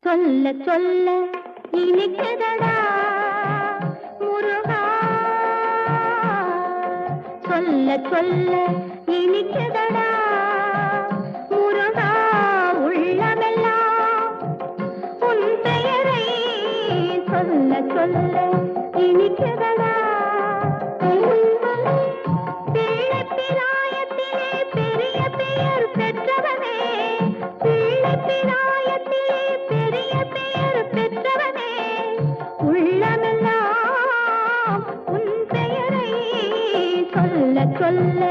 சொல்ல சொல்ல இனிக்குதடா முருகா, சொல்ல சொல்ல இனிக்குதடா முருகா, உள்ளமெல்லாம் உன் பெயரை சொல்ல சொல்ல இனிக்குதடா. பிள்ளைப்பிராயத்திலே பெரிய பெயர் பெற்றவனே, பிள்ளைப்பிராயத்திலே பெரிய பெயர் பெற்றவனே, உள்ளமெல்லாம் உன் பெயரை சொல்ல சொல்ல